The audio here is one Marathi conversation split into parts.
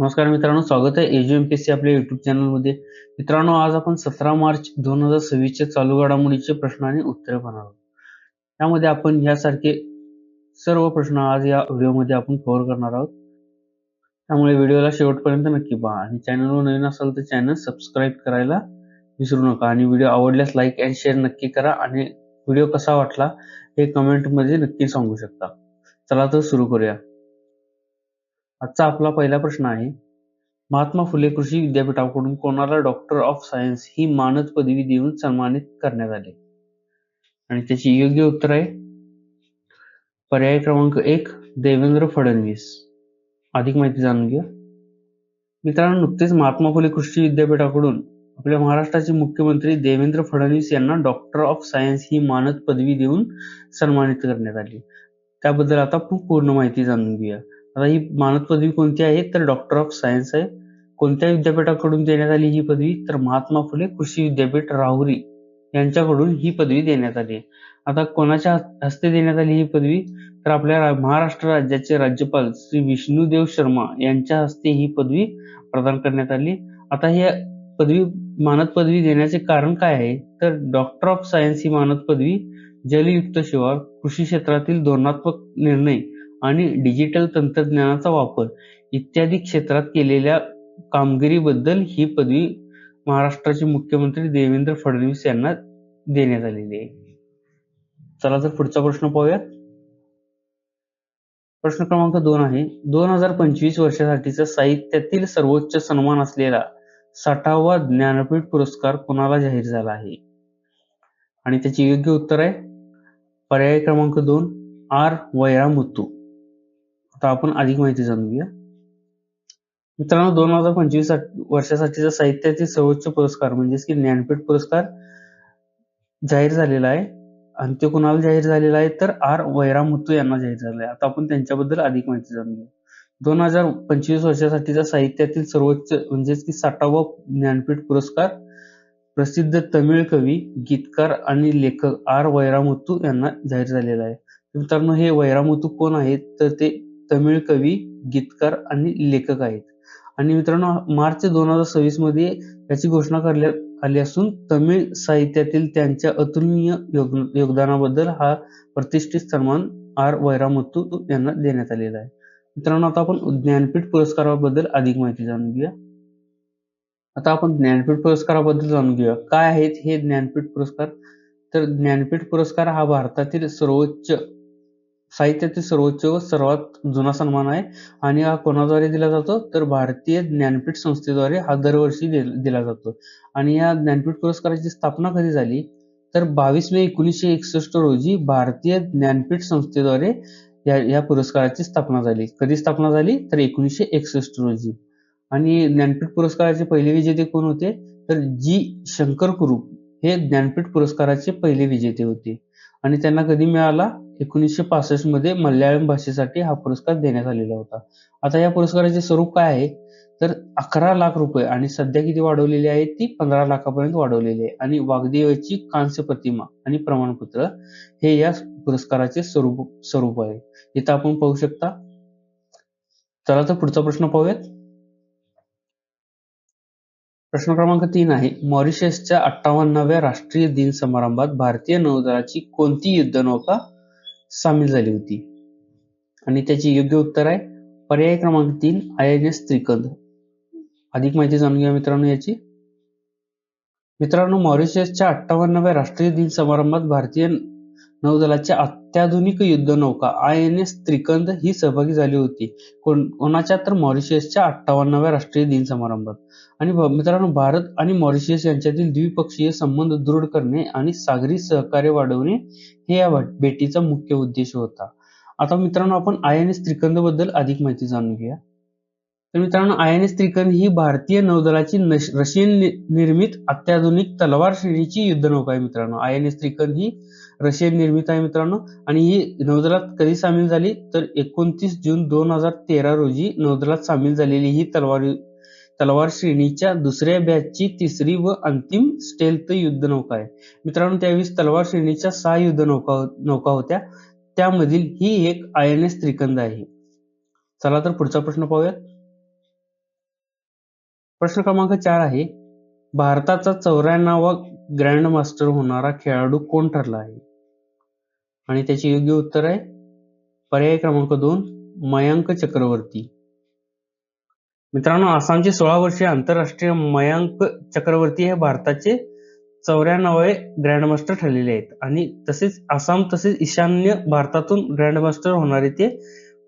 नमस्कार मित्रांनो, स्वागत आहे एजीएमपीएससी आपल्या युट्यूब चॅनलमध्ये. मित्रांनो, आज आपण 17 मार्च 2026 च्या चालू घडामोडीचे प्रश्न आणि उत्तरे पाहणार आहोत. त्यामध्ये आपण यासारखे सर्व प्रश्न आज या व्हिडिओमध्ये आपण कव्हर करणार आहोत. त्यामुळे व्हिडिओला शेवटपर्यंत नक्की पहा आणि चॅनलवर नवीन असाल तर चॅनल सबस्क्राईब करायला विसरू नका आणि व्हिडिओ आवडल्यास लाईक अँड शेअर नक्की करा आणि व्हिडिओ कसा वाटला हे कमेंटमध्ये नक्की सांगू शकता. चला तर सुरू करूया. आजचा आपला पहिला प्रश्न आहे, महात्मा फुले कृषी विद्यापीठाकडून कोणाला डॉक्टर ऑफ सायन्स ही मानद पदवी देऊन सन्मानित करण्यात आले? आणि त्याची योग्य उत्तर आहे पर्याय क्रमांक 1 देवेंद्र फडणवीस. अधिक माहिती जाणून घ्या. मित्रांनो, नुकतेच महात्मा फुले कृषी विद्यापीठाकडून आपल्या महाराष्ट्राचे मुख्यमंत्री देवेंद्र फडणवीस यांना डॉक्टर ऑफ सायन्स ही मानद पदवी देऊन सन्मानित करण्यात आली. त्याबद्दल आता आपण पूर्ण माहिती जाणून घेऊया. आता ही मानद पदवी कोणती आहे तर डॉक्टर ऑफ सायन्स आहे. कोणत्या विद्यापीठाकडून देण्यात आली ही पदवी तर महात्मा फुले कृषी विद्यापीठ राहुरी यांच्याकडून ही पदवी देण्यात आली. आता कोणाच्या हस्ते देण्यात आली ही पदवी तर आपल्या महाराष्ट्र राज्याचे राज्यपाल श्री विष्णुदेव शर्मा यांच्या हस्ते ही पदवी प्रदान करण्यात आली. आता ही पदवी मानद पदवी देण्याचे कारण काय आहे तर डॉक्टर ऑफ सायन्स ही मानद पदवी जलयुक्त शिवार, कृषी क्षेत्रातील धोरणात्मक निर्णय आणि डिजिटल तंत्रज्ञानाचा वापर इत्यादी क्षेत्रात केलेल्या कामगिरीबद्दल ही पदवी महाराष्ट्राचे मुख्यमंत्री देवेंद्र फडणवीस यांना देण्यात आलेली आहे. चला तर पुढचा प्रश्न पाहूया. प्रश्न क्रमांक 2 आहे, 2025 वर्षासाठीचा साहित्यातील सर्वोच्च सन्मान असलेला 60वा ज्ञानपीठ पुरस्कार कोणाला जाहीर झाला आहे? आणि त्याचे योग्य उत्तर आहे पर्याय क्रमांक 2 आर वैरामुत्तू. आता आपण अधिक माहिती जाणून घेऊया. मित्रांनो, 2025 वर्षासाठीचा साहित्यातील सर्वोच्च पुरस्कार म्हणजेच की ज्ञानपीठ पुरस्कार जाहीर झालेला आहे आणि ते कुणाला जाहीर झालेला आहे तर आर वैरामुत्तू यांना जाहीर झालेला आहे. आता आपण त्यांच्याबद्दल अधिक माहिती जाणून घेऊ. 2025 वर्षासाठीचा साहित्यातील सर्वोच्च म्हणजेच की 60वा ज्ञानपीठ पुरस्कार प्रसिद्ध तमिळ कवी, गीतकार आणि लेखक आर वैरामुत्तू यांना जाहीर झालेला आहे. मित्रांनो, हे वैरामुत्तू कोण आहेत तर ते तमिळ कवी, गीतकार आणि लेखक आहेत. आणि मित्रांनो, मार्च 2026 मध्ये याची घोषणा करण्यात आली असून तमिळ साहित्यातील त्यांच्या अतुलनीय योगदानाबद्दल हा प्रतिष्ठित सन्मान आर वैरामुत्तू यांना देण्यात आलेला आहे. मित्रांनो, आता आपण ज्ञानपीठ पुरस्काराबद्दल अधिक माहिती जाणून घेऊया. आता आपण ज्ञानपीठ पुरस्काराबद्दल जाणून घेऊया. काय आहेत हे ज्ञानपीठ पुरस्कार तर ज्ञानपीठ पुरस्कार हा भारतातील साहित्यातील सर्वोच्च व सर्वात जुना सन्मान आहे आणि हा कोणाद्वारे दिला जातो तर भारतीय ज्ञानपीठ संस्थेद्वारे हा दरवर्षी दिला जातो. आणि या ज्ञानपीठ पुरस्काराची स्थापना कधी झाली तर 22 मे 1961 रोजी भारतीय ज्ञानपीठ संस्थेद्वारे या पुरस्काराची स्थापना झाली. कधी स्थापना झाली तर 1961 रोजी. आणि ज्ञानपीठ पुरस्काराचे पहिले विजेते कोण होते तर जी शंकर कुरूप हे ज्ञानपीठ पुरस्काराचे पहिले विजेते होते आणि त्यांना कधी मिळाला 1965 मध्ये मल्याळम भाषेसाठी हा पुरस्कार देण्यात आलेला होता. आता या पुरस्काराचे स्वरूप काय आहे तर 11 लाख रुपये आणि सध्या किती वाढवलेली आहे ती 15 लाखापर्यंत वाढवलेली आहे. आणि वाग्देवीची कांस्य प्रतिमा आणि प्रमाणपत्र हे या पुरस्काराचे स्वरूप आहे. इथं आपण पाहू शकता. चला तर पुढचा प्रश्न पाहूयात. प्रश्न क्रमांक 3 आहे, मॉरिशसच्या 58व्या राष्ट्रीय दिन समारंभात भारतीय नौदलाची कोणती युद्धनौका सामील झाली होती? आणि त्याची योग्य उत्तर आहे पर्याय क्रमांक 3 INS त्रिकंद. अधिक माहिती जाणून घ्या मित्रांनो याची. मित्रांनो, मॉरिशसच्या 58व्या राष्ट्रीय दिन समारंभात भारतीय नौदलाच्या अत्याधुनिक युद्धनौका INS त्रिकंद ही सहभागी झाली होती. कोणाच्या तर मॉरिशसच्या 58व्या राष्ट्रीय दिन समारंभात. आणि मित्रांनो, भारत आणि मॉरिशस यांच्यातील द्विपक्षीय संबंध दृढ करणे आणि सागरी सहकार्य वाढवणे हे या भेटीचा मुख्य उद्देश होता. आता मित्रांनो, आपण INS त्रिकंद बद्दल अधिक माहिती जाणून घेऊया. तर मित्रांनो, INS त्रिकंद ही भारतीय नौदलाची रशियन निर्मित अत्याधुनिक तलवार श्रेणीची युद्धनौका आहे. मित्रांनो, INS त्रिकंद ही रशियन निर्मित आहे मित्रांनो. आणि ही नौदलात कधी सामील झाली तर 29 जून 2013 रोजी नौदलात सामील झालेली ही तलवार श्रेणीच्या दुसऱ्या बॅचची तिसरी व अंतिम स्टेल्थ युद्धनौका आहे. मित्रांनो, त्यावेळी तलवार श्रेणीच्या 6 युद्धनौका होत्या, त्यामधील ही एक INS त्रिकंद आहे. चला तर पुढचा प्रश्न पाहूयात. प्रश्न क्रमांक 4 आहे, भारताचा 94वा ग्रँड मास्टर होणारा खेळाडू कोण ठरला आहे? आणि त्याचे योग्य उत्तर आहे पर्याय क्रमांक 2 मयांक चक्रवर्ती. मित्रांनो, आसामचे 16 वर्षीय आंतरराष्ट्रीय मयांक चक्रवर्ती हे भारताचे 94वे ग्रँडमास्टर ठरलेले आहेत आणि तसेच आसाम तसेच ईशान्य भारतातून ग्रँडमास्टर होणारे ते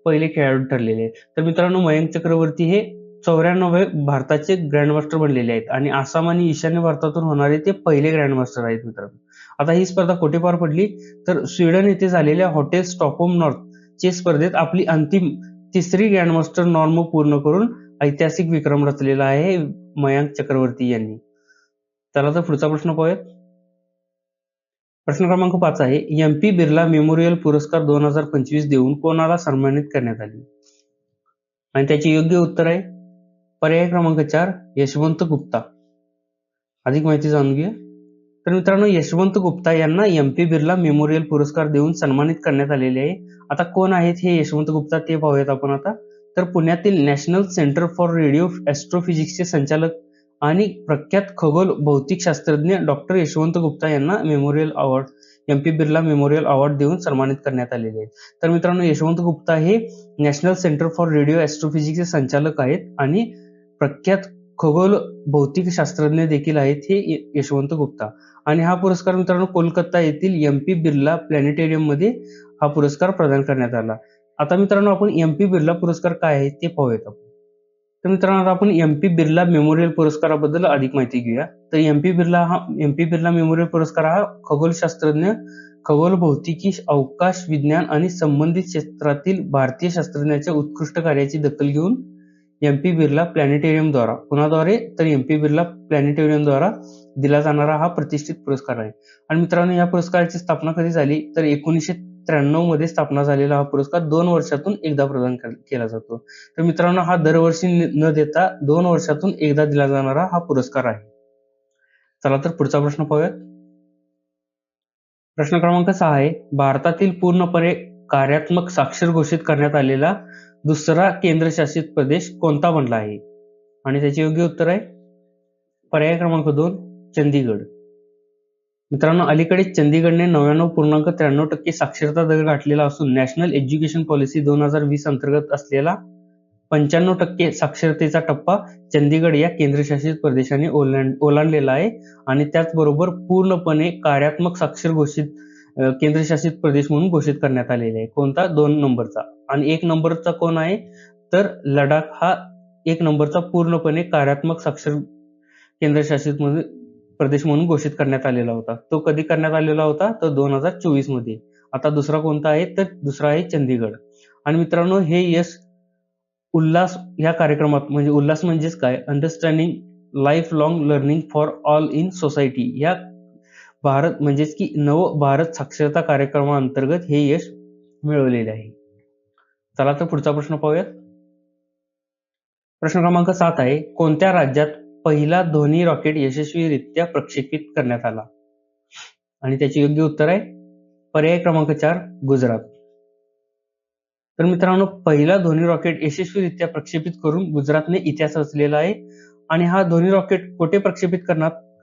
पहिले खेळाडू ठरलेले आहेत. तर मित्रांनो, मयांक चक्रवर्ती हे 94वे भारताचे ग्रँडमास्टर बनलेले आहेत आणि आसाम आणि ईशान्य भारतातून होणारे ते पहिले ग्रँडमास्टर आहेत मित्रांनो. आता ही स्पर्धा कुठे पार पडली तर स्वीडन येथे झालेल्या हॉटेल स्टॉकहोम नॉर्थ चे स्पर्धेत आपली अंतिम तिसरी ग्रँडमास्टर नॉर्म पूर्ण करून ऐतिहासिक विक्रम रचलेला आहे मयांक चक्रवर्ती यांनी. चला तर पुढचा प्रश्न पाहूयात. प्रश्न क्रमांक 5 आहे, MP बिर्ला मेमोरियल पुरस्कार 2025 देऊन कोणाला सन्मानित करण्यात आले? आणि त्याचे योग्य उत्तर आहे पर्याय क्रमांक 4 यशवंत गुप्ता. अधिक माहिती जाणून घेऊया. तर मित्रांनो, यशवंत गुप्ता यांना MP बिर्ला मेमोरियल पुरस्कार देऊन सन्मानित करण्यात आलेले आहे. आता कोण आहेत हे यशवंत गुप्ता ते पाहूयात आपण आता. तर पुण्यातील नॅशनल सेंटर फॉर रेडिओ ॲस्ट्रोफिजिक्सचे संचालक आणि प्रख्यात खगोल भौतिक शास्त्रज्ञ डॉक्टर यशवंत गुप्ता यांना MP बिर्ला मेमोरियल अवॉर्ड देऊन सन्मानित करण्यात आलेले आहे. तर मित्रांनो, यशवंत गुप्ता हे नॅशनल सेंटर फॉर रेडिओ ॲस्ट्रोफिजिक्सचे संचालक आहेत आणि प्रख्यात खगोल भौतिक शास्त्रज्ञ देखील आहेत हे यशवंत गुप्ता. आणि हा पुरस्कार मित्रांनो कोलकाता येथील MP बिर्ला प्लॅनेटेरियम मध्ये हा पुरस्कार प्रदान करण्यात आला. आता मित्रांनो, आपण MP बिर्ला पुरस्कार काय आहे ते पाहूयात आपण. तर मित्रांनो, आपण MP बिर्ला मेमोरियल पुरस्काराबद्दल अधिक माहिती घेऊया. तर MP बिर्ला मेमोरियल पुरस्कार हा खगोलशास्त्रज्ञ, खगोल भौतिकी, अवकाश विज्ञान आणि संबंधित क्षेत्रातील भारतीय शास्त्रज्ञांच्या उत्कृष्ट कार्याची दखल घेऊन MP बिर्ला प्लॅनेटेरियम द्वारा कुणाद्वारे तर MP बिर्ला प्लॅनेटेरियम द्वारा दिला जाणारा हा प्रतिष्ठित पुरस्कार आहे. आणि मित्रांनो, या पुरस्काराची स्थापना कधी झाली तर 1993 मध्ये स्थापना झालेला हा पुरस्कार 2 वर्षातून एकदा प्रदान केला जातो. तर मित्रांनो, हा दरवर्षी न देता 2 वर्षातून एकदा दिला जाणारा हा पुरस्कार आहे. चला तर पुढचा प्रश्न पाहूयात. प्रश्न क्रमांक 6 आहे, भारतातील पूर्णपणे कार्यात्मक साक्षर घोषित करण्यात आलेला दुसरा केंद्रशासित प्रदेश कोणता बनला आहे? आणि त्याचे योग्य उत्तर आहे पर्याय क्रमांक 2 चंदीगड. मित्रांनो, अलीकडेच चंदीगडने 99.93% साक्षरता दर गाठलेला असून नॅशनल एज्युकेशन पॉलिसी 2020 अंतर्गत असलेला 95% साक्षरतेचा टप्पा चंदीगड या केंद्रशासित प्रदेशाने ओलांडलेला आहे आणि त्याचबरोबर पूर्णपणे कार्यात्मक साक्षर केंद्रशासित प्रदेश म्हणून घोषित करण्यात आलेला आहे. कोणता? 2 नंबरचा. आणि 1 नंबरचा कोण आहे तर लडाख हा 1 नंबरचा पूर्णपणे कार्यात्मक साक्षर केंद्रशासित प्रदेश म्हणून घोषित करण्यात आलेला होता. तो कधी करण्यात आलेला होता तर 2024 मध्ये. आता दुसरा कोणता आहे तर दुसरा आहे चंदीगड. आणि मित्रांनो, हे यश उल्हास या कार्यक्रमात म्हणजे उल्हास म्हणजेच काय understanding life long learning for all in society या भारत म्हणजेच की नव भारत साक्षरता कार्यक्रमाअंतर्गत हे यश मिळवलेले आहे. चला तर पुढचा प्रश्न पाहूयात. प्रश्न क्रमांक 7 आहे, कोणत्या राज्यात पहिला ध्वनी रॉकेट यशस्वीरित्या प्रक्षेपित करण्यात आला? आणि त्याचे योग्य उत्तर आहे पर्याय क्रमांक 4 गुजरात. तर मित्रांनो, पहिला ध्वनी रॉकेट यशस्वीरित्या प्रक्षेपित करून गुजरातने इतिहास रचलेला आहे. आणि हा ध्वनी रॉकेट कुठे प्रक्षेपित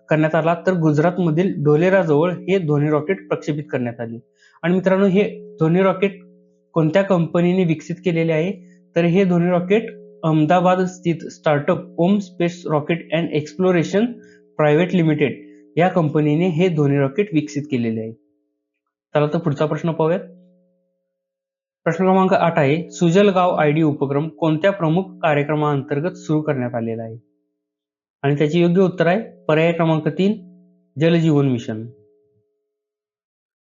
करण्यात आला तर गुजरातमधील ढोलेरा जवळ हे ध्वनी रॉकेट प्रक्षेपित करण्यात आले. आणि मित्रांनो, हे ध्वनी रॉकेट कोणत्या कंपनीने विकसित केलेले आहे तर हे ध्वनी रॉकेट अहमदाबाद स्थित startup Om space rocket and exploration private limited या कंपनीने हे ध्वनी रॉकेट विकसित केलेले आहे. चला तर पुढचा प्रश्न पाहूयात. प्रश्न क्रमांक 8 आहे, सुजल गाव आयडी उपक्रम कोणत्या प्रमुख कार्यक्रमाअंतर्गत सुरू करण्यात आलेला आहे? आणि त्याचे योग्य उत्तर आहे पर्याय क्रमांक 3 जल जीवन मिशन.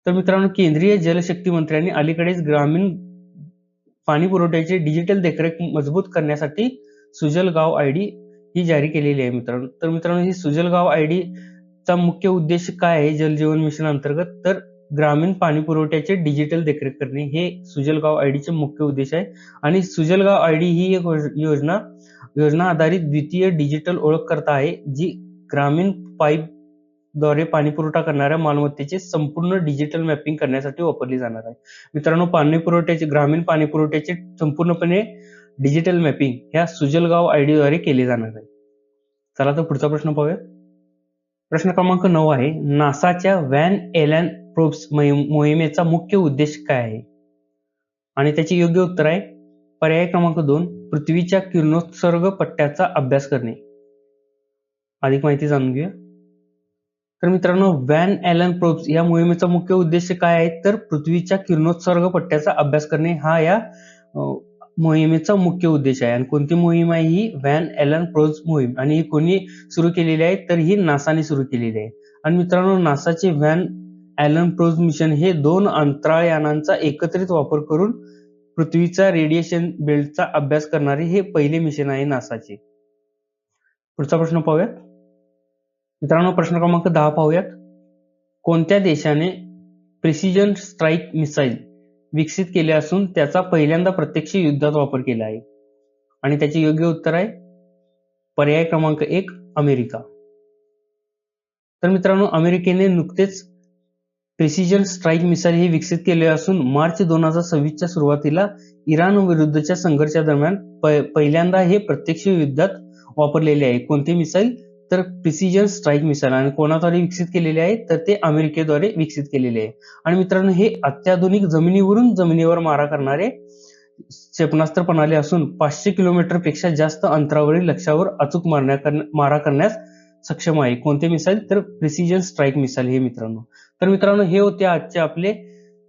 तर मित्रांनो, केंद्रीय जलशक्ती मंत्र्यांनी अलीकडेच ग्रामीण पाणी पुरवठ्याचे डिजिटल देखरेख मजबूत करण्यासाठी सुजल गाव आयडी ही जारी केलेली आहे मित्रांनो. तर मित्रांनो, ही सुजल गाव आयडी चा मुख्य उद्देश काय आहे जल जीवन मिशन अंतर्गत तर ग्रामीण पाणी पुरवठ्याचे डिजिटल देखरेख करणे हे सुजल गाव आयडीचे मुख्य उद्देश आहे. आणि सुजल गाव आयडी ही एक योजना आधारित द्वितीय डिजिटल ओळखकर्ता आहे जी ग्रामीण पाईप द्वारे पाणी पुरवठा करणाऱ्या मालमत्तेचे संपूर्ण डिजिटल मॅपिंग करण्यासाठी वापरली जाणार आहे. मित्रांनो, ग्रामीण पाणी पुरवठ्याचे संपूर्णपणे डिजिटल मॅपिंग ह्या सुजल गाव आयडी द्वारे केले जाणार आहे. चला तर पुढचा प्रश्न पाहूया. प्रश्न क्रमांक 9 आहे, नासाच्या व्हॅन एलन प्रोब्स मोहिमेचा मुख्य उद्देश काय आहे? आणि त्याचे योग्य उत्तर आहे पर्याय क्रमांक 2, पृथ्वीच्या किरणोत्सर्ग पट्ट्याचा अभ्यास करणे. अधिक माहिती जाणून घेऊया. तर मित्रांनो, व्हॅन एलन प्रोब्स या मोहिमेचा मुख्य उद्देश काय आहे? तर पृथ्वीच्या किरणोत्सर्ग पट्ट्याचा अभ्यास करणे हा या मोहिमेचा मुख्य उद्देश आहे. आणि कोणती मोहीम आहे ही? व्हॅन एलन प्रोब्स मोहीम. आणि ही कोणी सुरू केलेली आहे? तर ही नासाने सुरू केलेली आहे. आणि मित्रांनो, नासाचे व्हॅन एलन प्रोब्स मिशन हे 2 अंतराळयानांचा एकत्रित वापर करून पृथ्वीचा रेडिएशन बेल्टचा अभ्यास करणारे हे पहिले मिशन आहे नासाचे. पुढचा प्रश्न पाहूयात. मित्रांनो, प्रश्न क्रमांक 10 पाहूयात. कोणत्या देशाने प्रिसिजन स्ट्राईक मिसाईल विकसित केले असून त्याचा पहिल्यांदा प्रत्यक्ष युद्धात वापर केला आहे? आणि त्याचे योग्य उत्तर आहे पर्याय क्रमांक 1, अमेरिका. तर मित्रांनो, अमेरिकेने नुकतेच प्रिसिजन स्ट्राईक मिसाईल हे विकसित केले असून मार्च 2026च्या सुरुवातीला इराण विरुद्धच्या संघर्षादरम्यान पहिल्यांदा हे प्रत्यक्ष युद्धात वापरलेले आहे. कोणते मिसाईल? तर प्रिसिजन स्ट्राईक मिसाईल. आणि कोणाद्वारे विकसित केलेले आहे? तर ते अमेरिकेद्वारे विकसित केलेले आहे. आणि मित्रांनो, हे अत्याधुनिक जमिनीवरून जमिनीवर मारा करणारे क्षेपणास्त्र प्रणाली असून 500 किलोमीटर पेक्षा जास्त अंतरावरील लक्ष्यावर अचूक मारा करण्यास सक्षम आहे. कोणते मिसाईल? तर प्रिसिजन स्ट्राईक मिसाईल हे मित्रांनो. तर मित्रांनो, हे होते आजचे आपले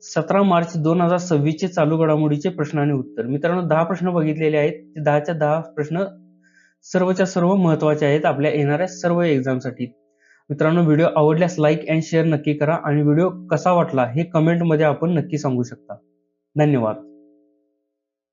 17 मार्च 2026 चे चालू घडामोडीचे प्रश्न आणि उत्तर. मित्रांनो, 10 प्रश्न बघितलेले आहेत. 10च्या 10 प्रश्न सर्वच्या सर्व महत्वाचे आहेत आपल्या येणाऱ्या सर्व एक्झामसाठी. मित्रांनो, व्हिडिओ आवडल्यास लाईक अँड शेअर नक्की करा आणि व्हिडिओ कसा वाटला हे कमेंटमध्ये आपण नक्की सांगू शकता. धन्यवाद.